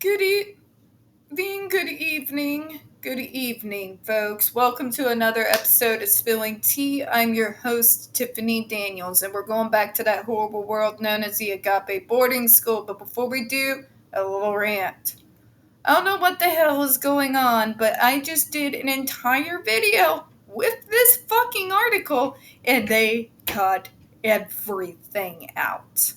Good evening, folks. Welcome to another episode of Spilling Tea. I'm your host, Tiffany Daniels, and we're going back to that horrible world known as the Agape boarding school. But before we do, a little rant. I don't know what the hell is going on, but I just did an entire video with this fucking article, and they cut everything out.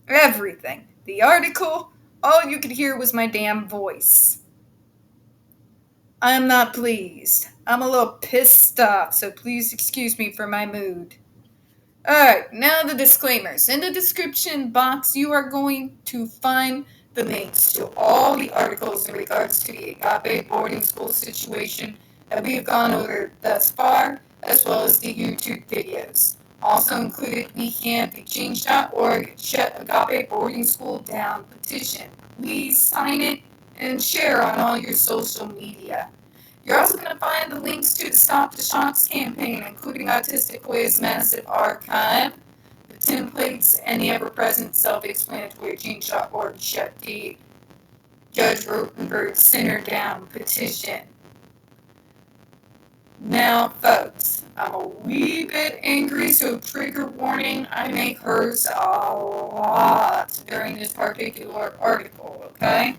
Everything. The article, all you could hear was my damn voice. I'm not pleased. I'm a little pissed off, so please excuse me for my mood. Alright, now the disclaimers. In the description box, you are going to find the links to all the articles in regards to the Agape boarding school situation that we have gone over thus far, as well as the YouTube videos. Also included, we have the change.org Shut Agape Boarding School Down petition. Please sign it and share on all your social media. You're also going to find the links to the Stop the Shots campaign, including Autistic Boy's massive archive, the templates, and the ever-present self-explanatory change.org Shut the Judge Rotenberg Center Down petition. Now, folks, I'm a wee bit angry, so trigger warning, I may curse a lot during this particular article, okay?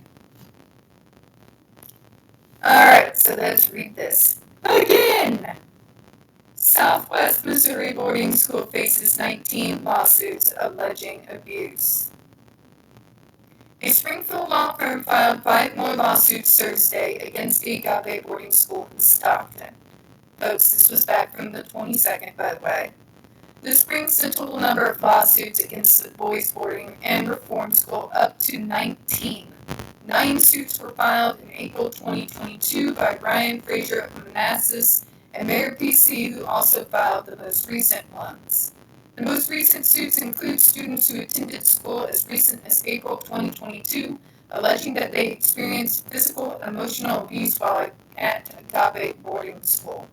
Alright, so let's read this. Again! Southwest Missouri boarding school faces 19 lawsuits alleging abuse. A Springfield law firm filed 5 more lawsuits Thursday against the Agape boarding school in Stockton. Folks, this was back from the 22nd, by the way. This brings the total number of lawsuits against the boys' boarding and reform school up to 19. 9 suits were filed in April 2022 by Ryan Fraser of Manassas and Mayor PC, who also filed the most recent ones. The most recent suits include students who attended school as recent as April 2022, alleging that they experienced physical and emotional abuse while at Agape boarding school.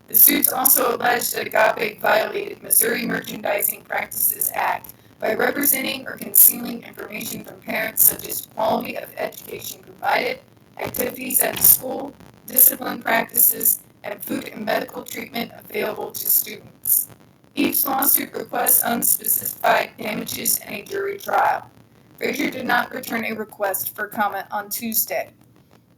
The suits also allege that Agape violated Missouri Merchandising Practices Act by representing or concealing information from parents such as quality of education provided, activities at the school, discipline practices, and food and medical treatment available to students. Each lawsuit requests unspecified damages in a jury trial. Frazier did not return a request for comment on Tuesday.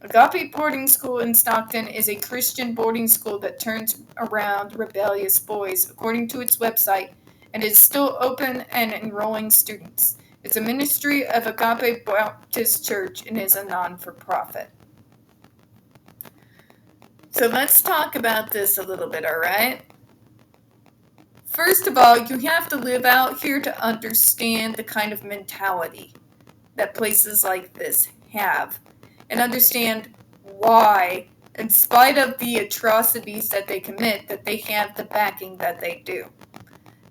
Agape Boarding School in Stockton is a Christian boarding school that turns around rebellious boys, according to its website, and is still open and enrolling students. It's a ministry of Agape Baptist Church and is a non-for-profit. So let's talk about this a little bit, all right? First of all, you have to live out here to understand the kind of mentality that places like this have, and understand why, in spite of the atrocities that they commit, that they have the backing that they do.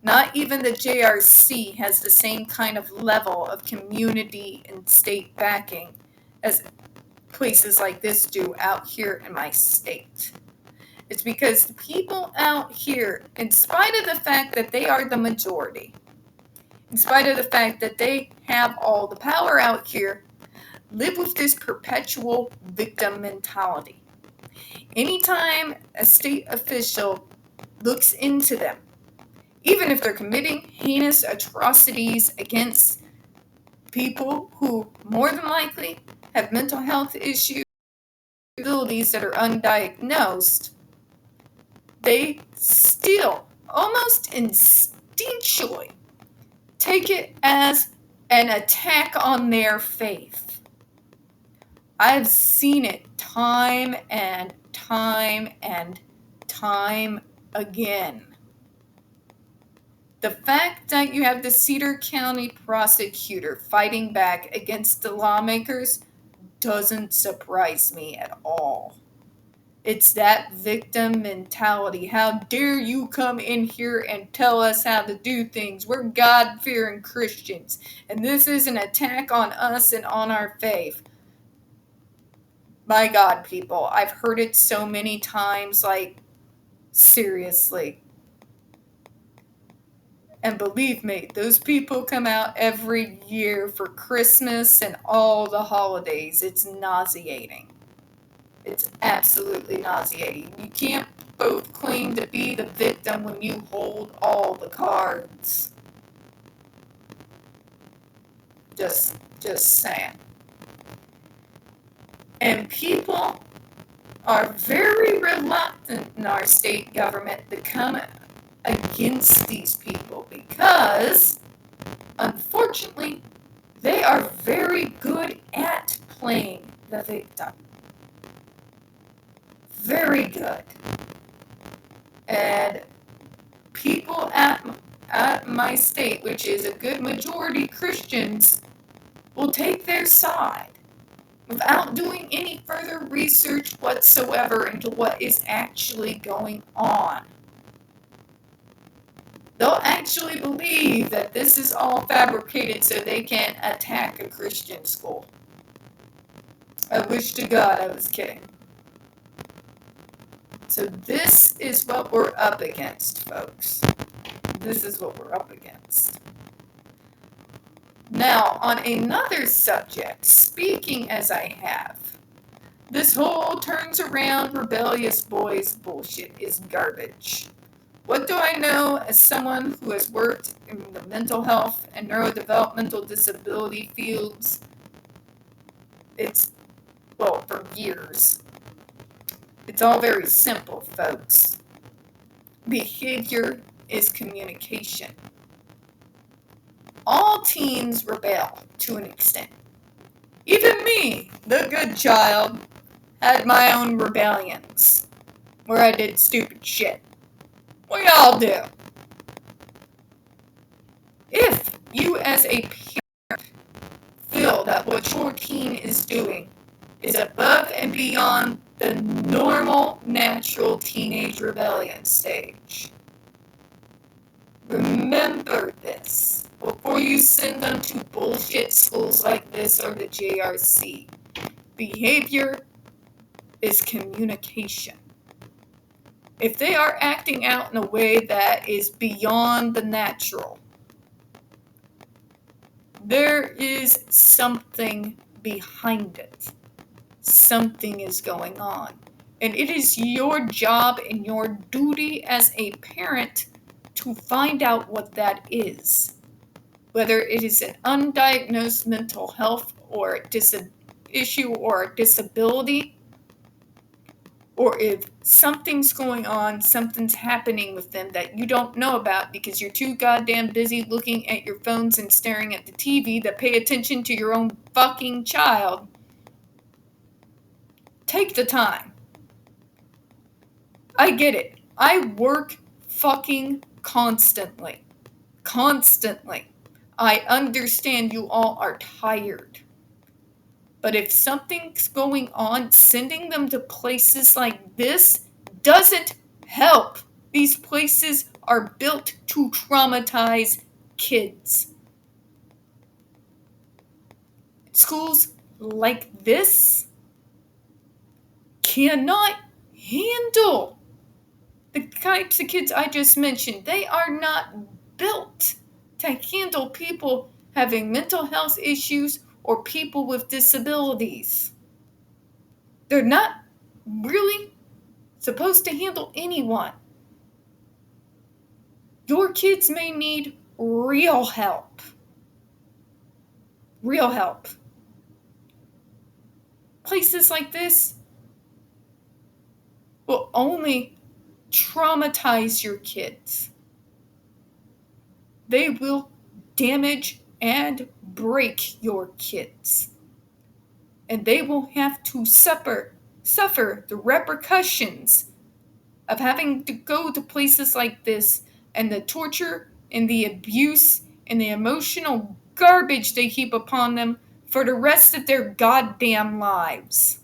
Not even the JRC has the same kind of level of community and state backing as places like this do out here in my state. It's because the people out here, in spite of the fact that they are the majority, in spite of the fact that they have all the power out here, live with this perpetual victim mentality. Anytime a state official looks into them, even if they're committing heinous atrocities against people who more than likely have mental health issues, abilities that are undiagnosed, they still, almost instinctually, take it as an attack on their faith. I've seen it time and time and time again. The fact that you have the Cedar County prosecutor fighting back against the lawmakers doesn't surprise me at all. It's that victim mentality. How dare you come in here and tell us how to do things? We're God-fearing Christians, and this is an attack on us and on our faith. My God, people, I've heard it so many times, like, seriously. And believe me, those people come out every year for Christmas and all the holidays. It's nauseating. It's absolutely nauseating. You can't both claim to be the victim when you hold all the cards. Just saying. And people are very reluctant in our state government to come against these people because, unfortunately, they are very good at playing the victim. Very good. And people at my state, which is a good majority Christians, will take their side without doing any further research whatsoever into what is actually going on. They'll actually believe that this is all fabricated so they can attack a Christian school. I wish to God I was kidding. So this is what we're up against, folks. This is what we're up against. Now, on another subject, speaking as I have, this whole turns around rebellious boys bullshit is garbage. What do I know as someone who has worked in the mental health and neurodevelopmental disability fields? For years. It's all very simple, folks. Behavior is communication. All teens rebel to an extent. Even me, the good child, had my own rebellions where I did stupid shit. We all do. If you as a parent feel that what your teen is doing is above and beyond the normal, natural teenage rebellion stage, remember this before you send them to bullshit schools like this or the JRC. Behavior is communication. If they are acting out in a way that is beyond the natural, there is something behind it. Something is going on. And it is your job and your duty as a parent to find out what that is. Whether it is an undiagnosed mental health or issue or a disability, or if something's going on, something's happening with them that you don't know about because you're too goddamn busy looking at your phones and staring at the TV to pay attention to your own fucking child. Take the time. I get it. I work fucking constantly. Constantly. I understand you all are tired. But if something's going on, sending them to places like this doesn't help. These places are built to traumatize kids. Schools like this cannot handle the types of kids I just mentioned. They are not built to handle people having mental health issues or people with disabilities. They're not really supposed to handle anyone. Your kids may need real help. Real help. Places like this will only traumatize your kids. They will damage and break your kids. And they will have to suffer the repercussions of having to go to places like this and the torture and the abuse and the emotional garbage they heap upon them for the rest of their goddamn lives.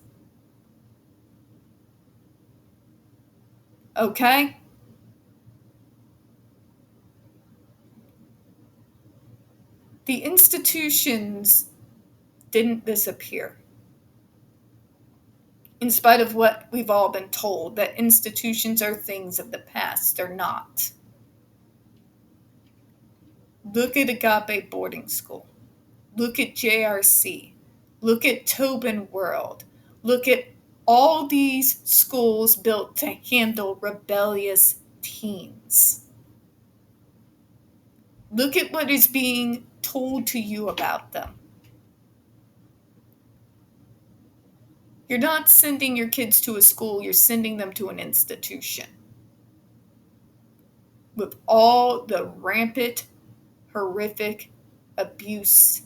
Okay? The institutions didn't disappear. In spite of what we've all been told, that institutions are things of the past, they're not. Look at Agape Boarding School. Look at JRC. Look at Tobin World. Look at all these schools built to handle rebellious teens. Look at what is being told to you about them. You're not sending your kids to a school, you're sending them to an institution with all the rampant, horrific abuse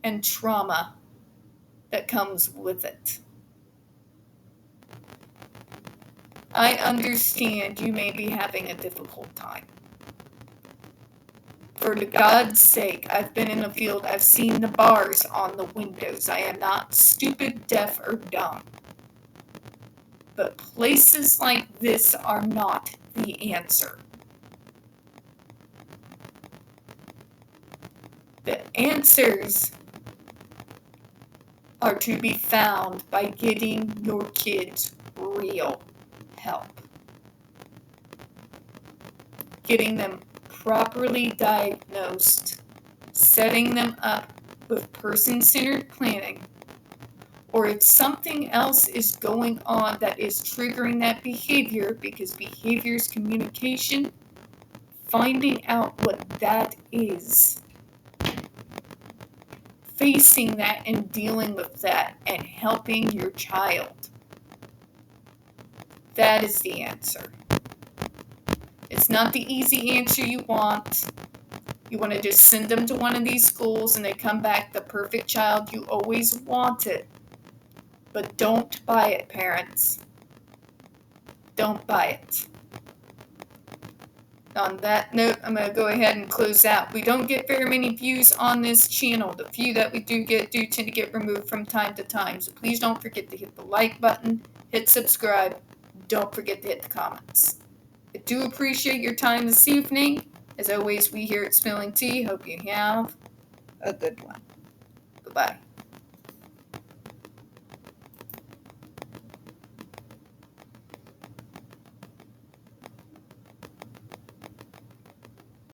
and trauma that comes with it. I understand you may be having a difficult time. For God's sake, I've been in the field, I've seen the bars on the windows. I am not stupid, deaf, or dumb. But places like this are not the answer. The answers are to be found by getting your kids real help. Getting them properly diagnosed, setting them up with person-centered planning, or if something else is going on that is triggering that behavior, because behavior is communication, finding out what that is, facing that and dealing with that, and helping your child. That is the answer. It's not the easy answer you want. You want to just send them to one of these schools and they come back the perfect child you always wanted. But don't buy it, parents. Don't buy it. On that note, I'm going to go ahead and close out. We don't get very many views on this channel. The few that we do get do tend to get removed from time to time. So please don't forget to hit the like button, hit subscribe. Don't forget to hit the comments. I do appreciate your time this evening. As always, we here at Spilling Tea hope you have a good one. Goodbye.